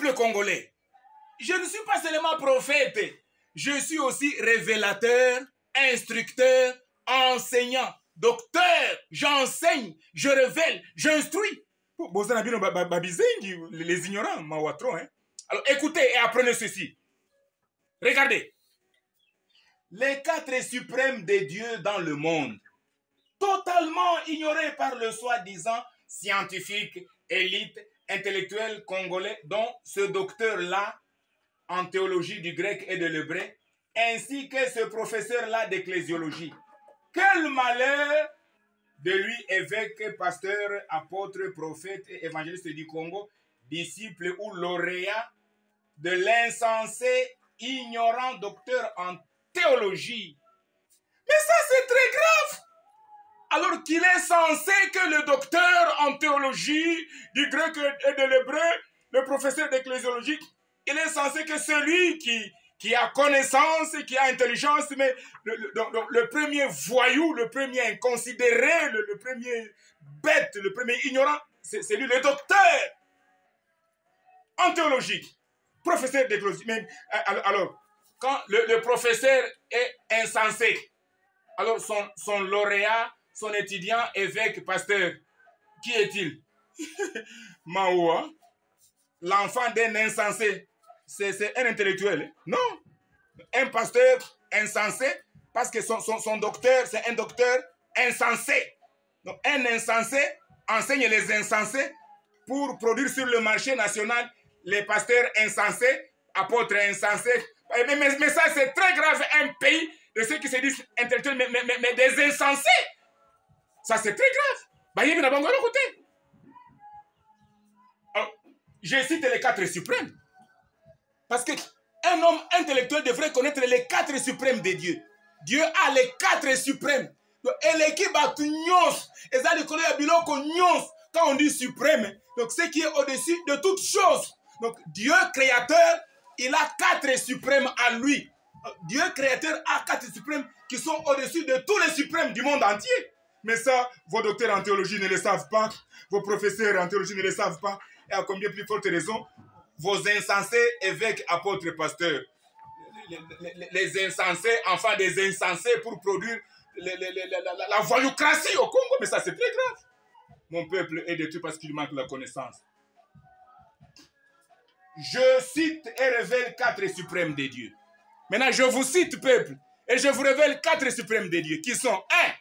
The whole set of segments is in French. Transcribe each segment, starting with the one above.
peuple congolais, je ne suis pas seulement prophète, je suis aussi révélateur, instructeur, enseignant, docteur. J'enseigne, je révèle, j'instruis. Les ignorants, mawatro, hein. Alors écoutez et apprenez ceci. Regardez. Les 4 suprêmes des dieux dans le monde, totalement ignorés par le soi-disant scientifique, élite, intellectuel congolais, dont ce docteur-là en théologie du grec et de l'hébreu, ainsi que ce professeur-là d'ecclésiologie. Quel malheur de lui, évêque, pasteur, apôtre, prophète et évangéliste du Congo, disciple ou lauréat de l'insensé, ignorant docteur en théologie. Mais ça, c'est très grave. Alors qu'il est censé que le docteur en théologie du grec et de l'hébreu, le professeur d'ecclésiologie, il est censé que celui qui a connaissance, qui a intelligence, mais le premier voyou, le premier inconsidéré, le premier bête, le premier ignorant, c'est lui le docteur en théologie, professeur d'ecclésiologie. Alors, quand le professeur est insensé, alors son lauréat, son étudiant, évêque, pasteur, qui est-il? Maoua, l'enfant d'un insensé, c'est un intellectuel. Non, un pasteur insensé, parce que son docteur, c'est un docteur insensé. Donc un insensé enseigne les insensés pour produire sur le marché national les pasteurs insensés, apôtres insensés. Mais ça, c'est très grave, un pays de ceux qui se disent intellectuels, mais des insensés. Ça, c'est très grave. Alors, je cite les 4 suprêmes. Parce qu'un homme intellectuel devrait connaître les 4 suprêmes de Dieu. Dieu a les 4 suprêmes. Et l'équipe a tout nyons. Et ça, quand on dit suprême, donc ce qui est au-dessus de toutes choses. Donc Dieu créateur, il a 4 suprêmes à lui. Dieu créateur a 4 suprêmes qui sont au-dessus de tous les suprêmes du monde entier. Mais ça, vos docteurs en théologie ne le savent pas. Vos professeurs en théologie ne le savent pas. Et à combien plus forte raison, vos insensés évêques, apôtres, pasteurs, les insensés, enfants des insensés pour produire la voyoucratie au Congo. Mais ça, c'est très grave. Mon peuple est détruit parce qu'il manque la connaissance. Je cite et révèle 4 suprêmes des dieux. Maintenant, je vous cite, peuple, et je vous révèle 4 suprêmes des dieux, qui sont 1.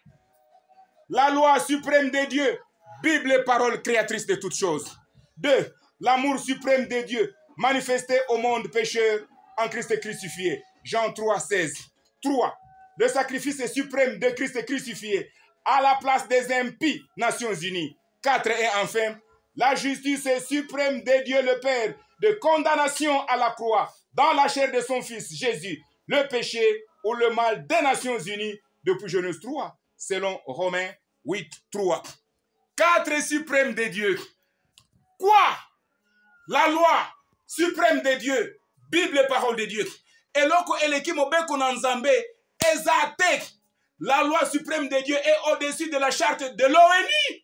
La loi suprême des dieux, Bible et parole créatrice de toutes choses. 2. L'amour suprême des dieux, manifesté au monde pécheur en Christ crucifié. Jean 3, 16. 3. Le sacrifice suprême de Christ crucifié à la place des impies, Nations Unies. 4. Et enfin, la justice suprême de Dieu le Père, de condamnation à la croix, dans la chair de son Fils Jésus, le péché ou le mal des Nations Unies, depuis Genèse 3, selon Romains 8, 3. 4 suprêmes de Dieu. Quoi? La loi suprême de Dieu, Bible et parole de Dieu. Et loko eleki mobeko nanzambe, ezate. La loi suprême de Dieu est au-dessus de la charte de l'ONU.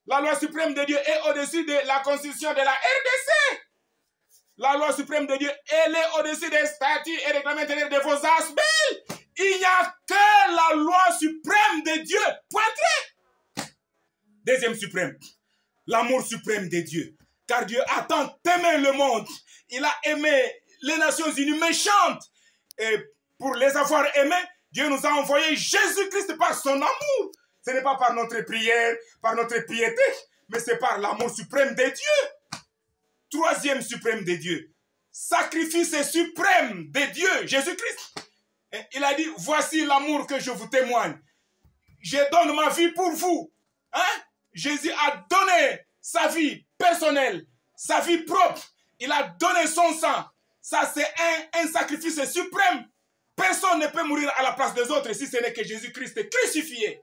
La loi suprême de Dieu est au-dessus de la constitution de la RDC. La loi suprême de Dieu, elle est au-dessus des statuts et règlements intérieurs de vos assemblées. Il n'y a que la loi suprême de Dieu. Pointé. Deuxième suprême, l'amour suprême de Dieu. Car Dieu a tant aimé le monde. Il a aimé les Nations Unies méchantes. Et pour les avoir aimés, Dieu nous a envoyé Jésus-Christ par son amour. Ce n'est pas par notre prière, par notre piété, mais c'est par l'amour suprême de Dieu. Troisième suprême de Dieu. Sacrifice suprême de Dieu, Jésus-Christ. Il a dit, voici l'amour que je vous témoigne. Je donne ma vie pour vous. Hein? Jésus a donné sa vie personnelle, sa vie propre. Il a donné son sang. Ça, c'est un sacrifice suprême. Personne ne peut mourir à la place des autres si ce n'est que Jésus-Christ crucifié.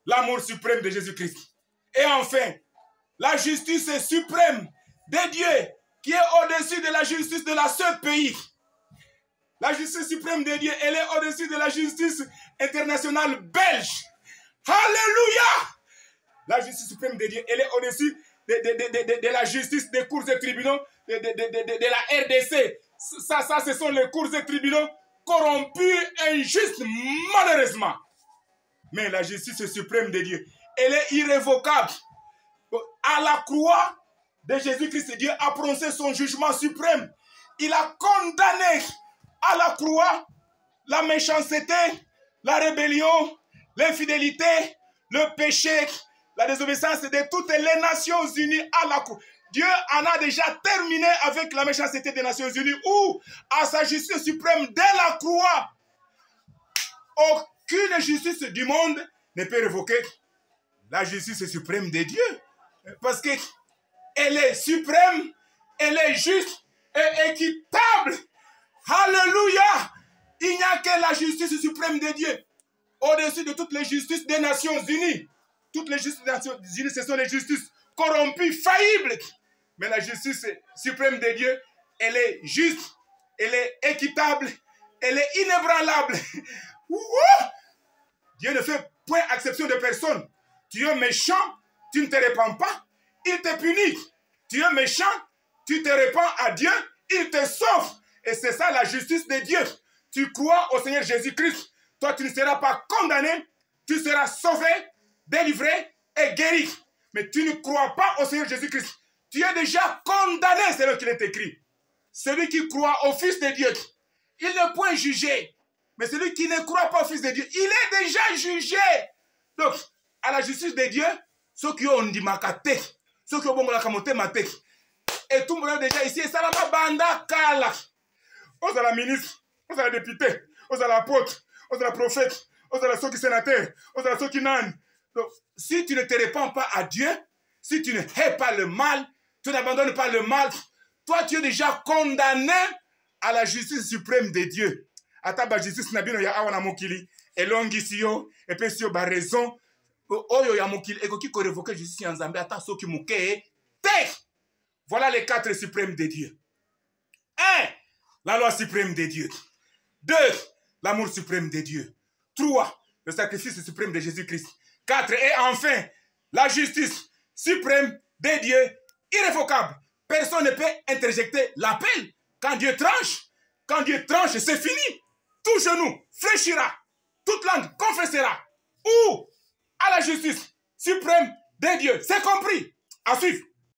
L'amour suprême de Jésus-Christ. Et enfin, la justice suprême de Dieu qui est au-dessus de la justice de ce pays. La justice suprême de Dieu, elle est au-dessus de la justice internationale belge. Alléluia! La justice suprême de Dieu, elle est au-dessus de la justice des cours et tribunaux de la RDC. Ça, ce sont les cours et tribunaux corrompus, injustes, malheureusement. Mais la justice suprême de Dieu, elle est irrévocable. À la croix de Jésus-Christ, Dieu a prononcé son jugement suprême. Il a condamné à la croix la méchanceté, la rébellion, l'infidélité, le péché, la désobéissance de toutes les Nations Unies à la croix. Dieu en a déjà terminé avec la méchanceté des Nations Unies ou à sa justice suprême dès la croix. Aucune justice du monde ne peut révoquer la justice suprême de Dieu. Parce qu'elle est suprême, elle est juste et équitable. Alléluia! Il n'y a que la justice suprême de Dieu. Au-dessus de toutes les justices des Nations Unies. Toutes les justices des Nations Unies, ce sont les justices corrompues, faillibles. Mais la justice suprême de Dieu, elle est juste, elle est équitable, elle est inébranlable. Dieu ne fait point exception de personne. Tu es méchant, tu ne te répands pas, il te punit. Tu es méchant, tu te répands à Dieu, il te sauve. Et c'est ça la justice de Dieu. Tu crois au Seigneur Jésus-Christ, toi tu ne seras pas condamné, tu seras sauvé, délivré et guéri. Mais tu ne crois pas au Seigneur Jésus-Christ. Tu es déjà condamné, c'est ce qu'il est écrit. Celui qui croit au Fils de Dieu, il n'est point jugé. Mais celui qui ne croit pas au Fils de Dieu, il est déjà jugé. Donc, à la justice de Dieu, ceux qui ont dit makate, ceux qui ont bon la kamote mate, et tout le monde déjà ici, ça va banda kala. Aux à la ministre, aux à la députée, aux à l'apôtre, aux à la prophète, aux à la ceux qui sénateur, aux à la ceux qui n'an. Donc, si tu ne te répands pas à Dieu, si tu ne hais pas le mal, tu n'abandonnes pas le mal, toi tu es déjà condamné à la justice suprême de Dieu. Ataba justice nabino ya awana mokili, elongi siyo, epe siyo ba raison, oyo ya mokili, ekoki ko révoquer justice ya Nzambe, ata soki muke, te! Voilà les 4 suprêmes de Dieu. 1. La loi suprême de Dieu. 2. L'amour suprême de Dieu. 3. Le sacrifice suprême de Jésus-Christ. 4. Et enfin, la justice suprême de Dieu, irrévocable. Personne ne peut interjecter l'appel. Quand Dieu tranche, c'est fini. Tout genou fléchira, toute langue confessera. Ou à la justice suprême de Dieu. C'est compris. À suivre.